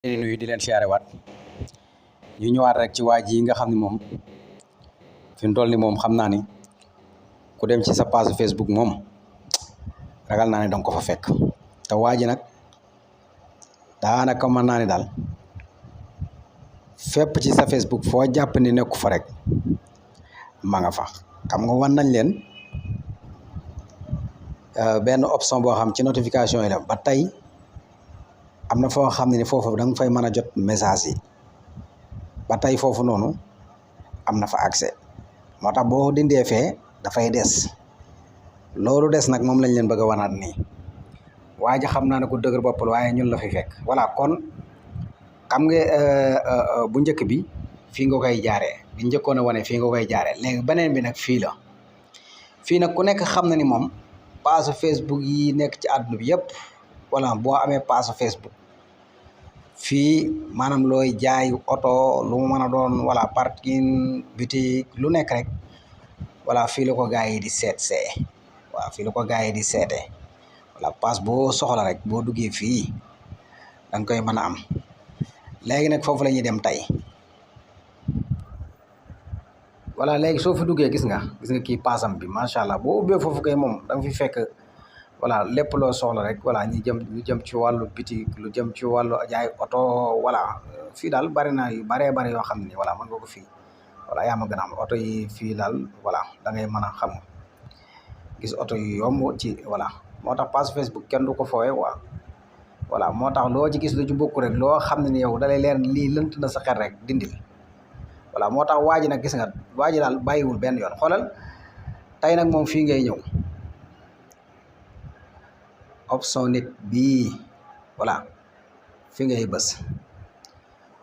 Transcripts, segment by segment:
nuyu di leen siyaare waat ñu ñëwaat rek ci waa ji nga xam ne moom fi mu toll ni moom xam naa ni ku dem ci sa page Facebook moom ragal naa ne danga ko fa fekk te waa ji nag daanaka mën naa ne daal fépp ci sa Facebook foo jàpp ni nekku fa rek ma nga fa. xam nga wan nañ leen benn option boo xam ci notification yi la ba tey am na foo xam ne foofu da nga fay mën a jot message yi ba tey foofu noonu am na fa accès moo tax boo dindee fee dafay des loolu des nag moom lañ leen bëgg a wanaat nii waa ji xam naa ne ku dëgër bopp la waaye ñun la fi fekk voilà kon xam nga bu njëkk bi fii nga koy jaaree bi njëkkoon a wane fii nga koy jaaree léegi beneen bi nag fii la fii nag ku nekk xam na ni moom page Facebook yi nekk ci àdduna bi yëpp voilà boo amee page Facebook fii maanaam looy jaay oto lu mu mën a doon voilà parking boutique lu nekk rek voilà fii la ko gars yi di see waaw fii la ko gars yi di seetee voilà page boo soxla rek boo duggee fii da nga koy mën a am léegi nag foofu la ñuy dem tey voilà léegi soo fi duggee gis nga kii paasam bi macha allah boo ubbee foofu kay moom da nga fi fekk voilà lépp loo soxla rek voilà ñu jëm ci wàllu bitik lu jëm ci wàllu jaay oto voilà fii daal bari na yu baree bari yoo xam ne voilà mën nga ko fii voilà yaa ma gën a am oto yi fii daal voilà da ngay mën a xam gis oto yu yomb ci voilà moo tax page Facebook kenn du ko fooye waa voilà moo tax loo ci gis lu ci bokk rek loo xam ne ni yow dalay leer lii lënt na sa xel rek dindil voilà moo tax waa ji nag gis nga waa ji daal bàyyiwul benn yoon xoolal tey nag moom fii ngay ñëw option nit bii voilà fi ngay bës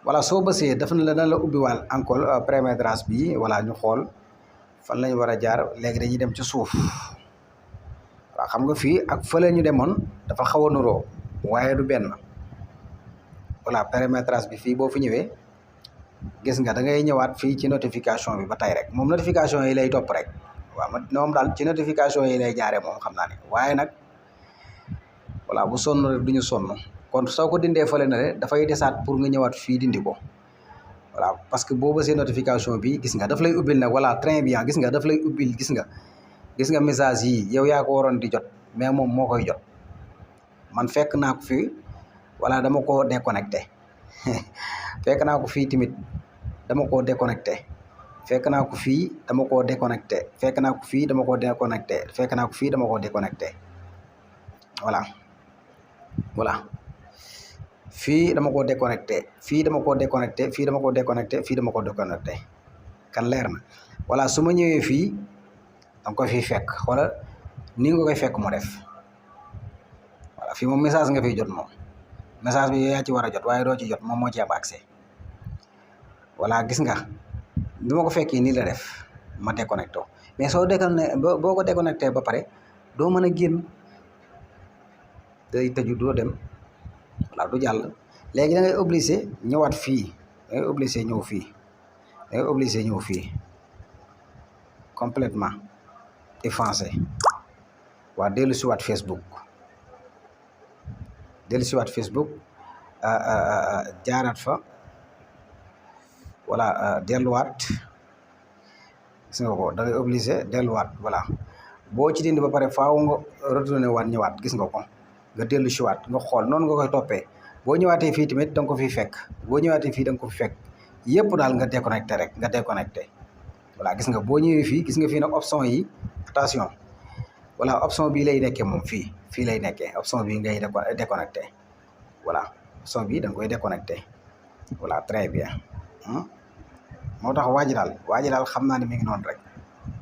voilà soo bësee daf na la dana la ubbiwaal encore prémétrage bi voilà ñu xool fan lañu war a jaar léegi dañuy dem ci suuf waaw xam nga fii ak fële ñu demoon dafa xaw a nuroo waaye du benn voilà prémétrage bi fii boo fi ñëwee gis nga da ngay ñëwaat fii ci notification bi ba tey rek moom notification yi lay topp rek waaw moom daal ci notification yi lay jaaree moom xam naa ne waaye nag voilà bu sonn rek du ñu sonn kon soo ko dindee fële na le dafay desaat pour nga ñëwaat fii dindi ko voilà parce que boo bësee notification bi gis nga daf lay ubbil nag voilà très bien gis nga daf lay ubbil gis nga message yi yow yaa ko waroon di jot mais moom moo koy jot man fekk naa ko fii voilà dama ko déconnecté fekk naa ko fii tamit dama koo déconnecté fekk naa ko fii dama koo déconnecté fekk naa ko fii dama koo déconnecté fekk naa ko fii dama koo déconnecté voilà fii dama koo déconnecté fii dama koo déconnecté fii dama koo déconnecté fii dama koo déconnecté kan leer na voilà su ma ñëwee fii danga koy fii fekk wala ni nga koy fekk mu def voilà fii moom message nga fiy jot moom message bi yaa ci war a jot waaye doo ci jot moom moo ci am accès voilà gis nga bi ma ko fekkee nii la def ma déconnecté mais soo déconnecté boo ko déconnecté ba pare doo mën a génn day tëju doo dem voilà du jàll léegi da ngay obligé ñëwaat fii da ngay obligé ñëw fii da ngay obligé ñëw fii complètement effacé waa dellu si waat Facebook jaaraat fa voilà delluwaat gis nga ko da ngay obligé delluwaat voilà boo ci dindi ba pare faaw nga retourné waat ñëwaat gis nga ko nga dellu si waat nga xool noonu nga koy toppee boo ñëwaatee fii tamit da nga ko fi fekk boo ñëwaatee fii da nga ko fi fekk yëpp daal nga déconnecté rek nga déconnecté voilà gis nga boo ñëwee fii gis nga fii nag option yi attention voilà option bii lay nekkee moom fii lay nekkee option bii ngay déconnecté voilà option bii da nga koy déconnecté voilà très bien moo tax waa ji daal xam naa ne mi ngi noonu rek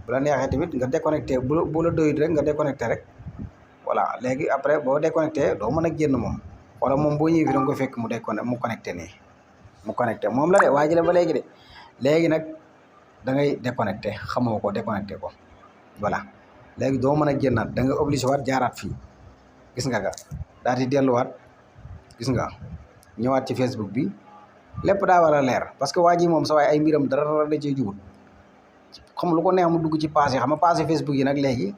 bu la neexee tamit nga déconnecté bu la doyut rek nga déconnecté rek voilà léegi après boo déconnecté doo mën a génn moom wala moom boo ñëwee fi da nga koy fekk mu connecté nii mu connecté moom la de waa ji la ba léegi de léegi nag da ngay déconnecté xamoo ko déconnecté ko voilà léegi doo mën a génnaat da nga obligé waat jaaraat fii gis nga daal di delluwaat gis nga ñëwaat ci Facebook bi lépp daa war a leer parce que waa ji moom sa waay ay mbiram dara da cee jubut xam lu ko neex mu dugg ci page yi xam nga page Facebook yi nag léegi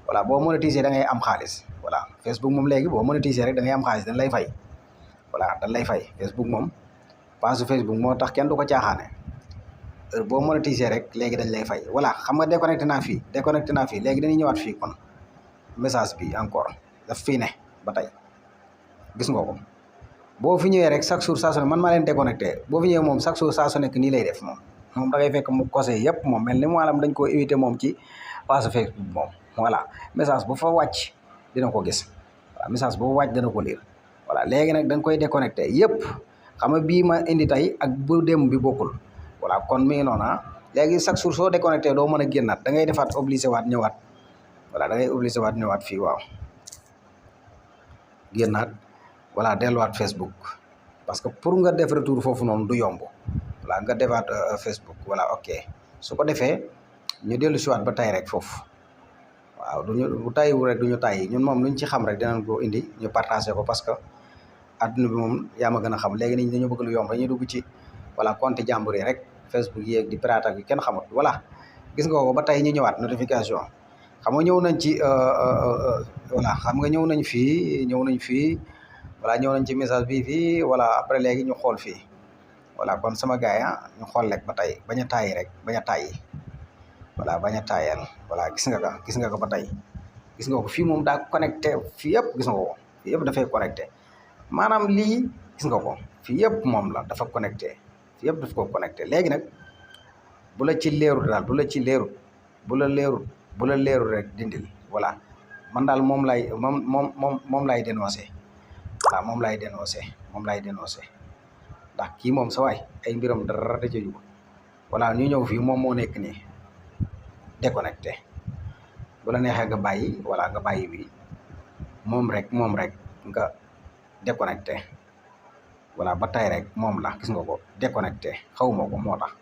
voilà boo monétiser da ngay am xaalis voilà Facebook moom léegi boo monétiser rek da ngay am xaalis dañ lay fay voilà dañ lay fay Facebook moom page Facebook moo tax kenn du ko caaxaane heure boo monétiser rek léegi dañ lay fay voilà xam nga déconnecté naa fii léegi dañuy ñëwaat fii kon message bi encore daf fii ne ba tey gis nga ko boo fi ñëwee rek chaque jour saa su ne man maa leen déconnecté boo fi ñëwee moom chaque jour saa su nekk nii lay def moom da ngay fekk mu kose yëpp moom mel ni maanaam dañ koo éviter moom ci page Facebook moom voilà message bu fa wàcc dina ko gis voilà message bu wàcc dana ko lire voilà léegi nag da nga koy déconnecté yëpp xam nga bii ma indi tey ak bu dem bi bokkul voilà kon mi ngi noonu léegi chaque jour soo déconnecté doo mën a génnaat da ngay defaat obligé waat ñëwaat voilà da ngay obligé waat ñëwaat fii waaw génnaat voilà delluwaat Facebook parce que pour nga def retour foofu noonu du yomb voilà nga defaat Facebook voilà ok su ko defee ñu dellu si waat ba tay rek foofu waaw duñu bu tayiwu rek duñu tayyi ñun moom luñ ci xam rek dinañ ko indi ñu partagé ko parce que adduna bi moom yaa ma gën a xam léegi nit ñi dañu bëgg lu yomb dañuy dugg ci voilà compte jàmbur yi rek Facebook yi ak di pirate ak kenn xamut voilà gis nga ko ba tey ñu ñëwaat notification xam nga ñëw nañ ci voilà xam nga ñëw nañ fii voilà ñëw nañ ci message bi fii voilà après léegi ñu xool fii voilà kon sama gars yi ñu xool rek ba tey bañ a tàyyi rek bañ a tàyyi voilà bañ a tàyyal voilà gis nga ko ba tey gis nga ko fii moom daa connecté fii yëpp gis nga ko fii yëpp dafay connecté maanaam lii gis nga ko fii yëpp moom la dafa connecté fii yëpp daf ko connecté léegi nag bu la ci leerut daal bu la leerut rek dindil voilà man daal moom lay dénoncé voilà moom lay dénoncé ndax kii moom sa waay ay mbiram dara da ca jug voilà ñu ñëw fii moom moo nekk nii déconnecté bu la neexee nga bàyyi voilà nga bàyyi bi moom rek nga déconnecté voilà ba tey rek moom la gis nga ko déconnecté xawma ko moo tax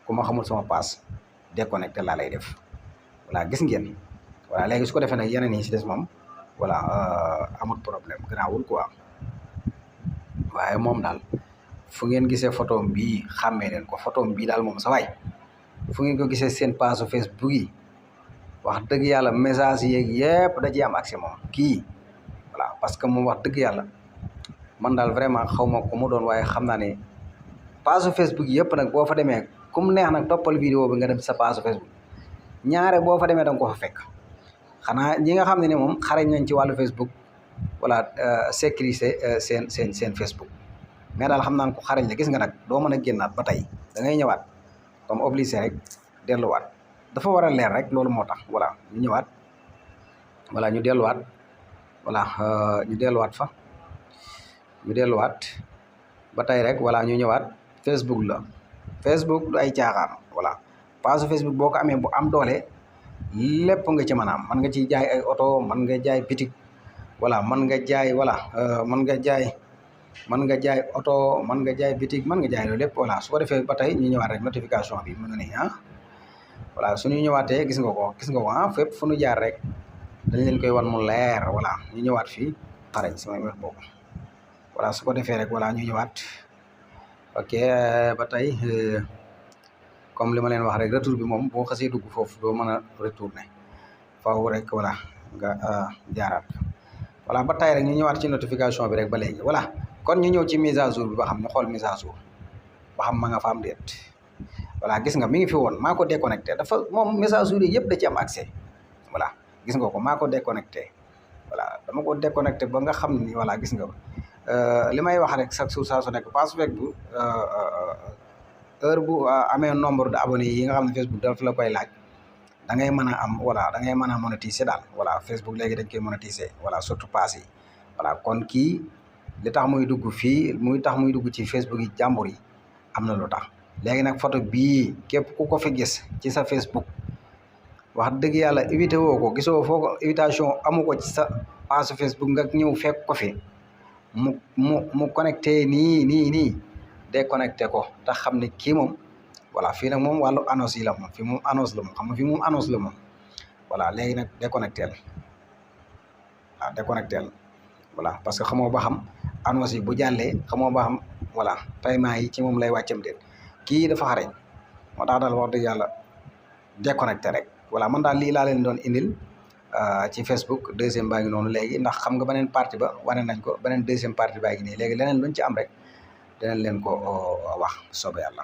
ku ma xamul sama passe déconnecté laa lay def voilà gis ngeen voilà léegi su ko defee nag yeneen yi si des moom voilà amul problème garaawul quoi waaye moom daal fu ngeen gisee photo bii xàmmee leen ko photo bii daal moom sa waay fu ngeen ko gisee seen page Facebook yi wax dëgg yàlla message yeeg yëpp da ciy am accès moom kii voilà parce que moom wax dëgg yàlla man daal vraiment xaw ma ko mu doon waaye xam naa ne page Facebook yëpp nag boo fa demee comme neex nag toppal vidéo bi nga dem sa page Facebook ñaare boo fa demee da nga ko fa fekk xanaa ñi nga xam ne moom xarañ nañ ci wàllu Facebook voilà sécuriser seen Facebook mais daal xam naa ko xarañ la gis nga nag doo mën a génnaat ba tey da ngay ñëwaat comme obligé rek delluwaat dafa war a leer rek loolu moo tax voilà ñu ñëwaat voilà ñu delluwaat voilà ñu delluwaat ba tey rek voilà ñu ñëwaat Facebook la Facebook du ay caaxaan voilà page Facebook boo ko amee bu am doole lépp nga ci mën a am man nga ciy jaay ay oto man nga jaay bitik voilà man nga jaay voilà man nga jaay oto man nga jaay bitik man nga jaay loolu lépp voilà su ko defee ba tey ñu ñëwaat rek notification bi mu ngi nii voilà suñu ñëwaatee gis nga ko fépp fu ñu jaar rek dañ leen koy wan mu leer voilà ñu ñëwaat fii xarañ sama wér boobu voilà su ko defee rek voilà ñu ñëwaat ok ba tey comme li ma leen wax rek retour bi moom boo xasee dugg foofu doo mën a retourner faaw rek voilà nga jaaraat voilà ba tey rek ñu ñëwaat ci notification bi rek ba léegi voilà kon ñu ñëw ci mise à jour bi ba xam ñu xool mise à jour ba xam ma nga fa am déet voilà gis nga mi ngi fi woon maa ko déconnecté dafa moom mise à jour yi yëpp da ci am accès voilà gis nga ko maa ko déconnecté voilà dama ko déconnecté ba nga xam ni voilà gis nga ko li may wax rek chaque jour saa su nekk page Facebook heure bu amee nombre de abonnés yi nga xam ne Facebook daf la koy laaj da ngay mën a am voilà da ngay mën a monétiser daal voilà Facebook léegi dañ koy monétiser voilà surtout page yi voilà kon kii li tax muy dugg fii muy dugg ci Facebook yi jàmbur yi am na lu tax léegi nag photo bii képp ku ko fi gis ci sa Facebook wax dëgg yàlla évité woo ko gisoo foo ko invitation amu ko ci sa page Facebook nga ñëw fekk ko fi mu connecté nii déconnecté ko te xam ne kii moom voilà fii nag moom wàllu annonce yi la moom fii moom annonce la moom xam nga fii moom annonce la moom voilà léegi nag déconnecté voilà parce que xamoo ba xam annonce yi bu jàllee xamoo ba xam voilà paiement yi ci moom lay wàccam déet kii dafa xareñ moo tax daal wax dëgg yàlla déconnecté rek voilà man daal lii laa leen doon indil ci Facebook deuxième baa ngi noonu léegi ndax xam nga beneen partie ba wane nañ ko beneen deuxième partie baa ngi nii léegi leneen luñ ci am rek dinañ leen ko wax soobee yàlla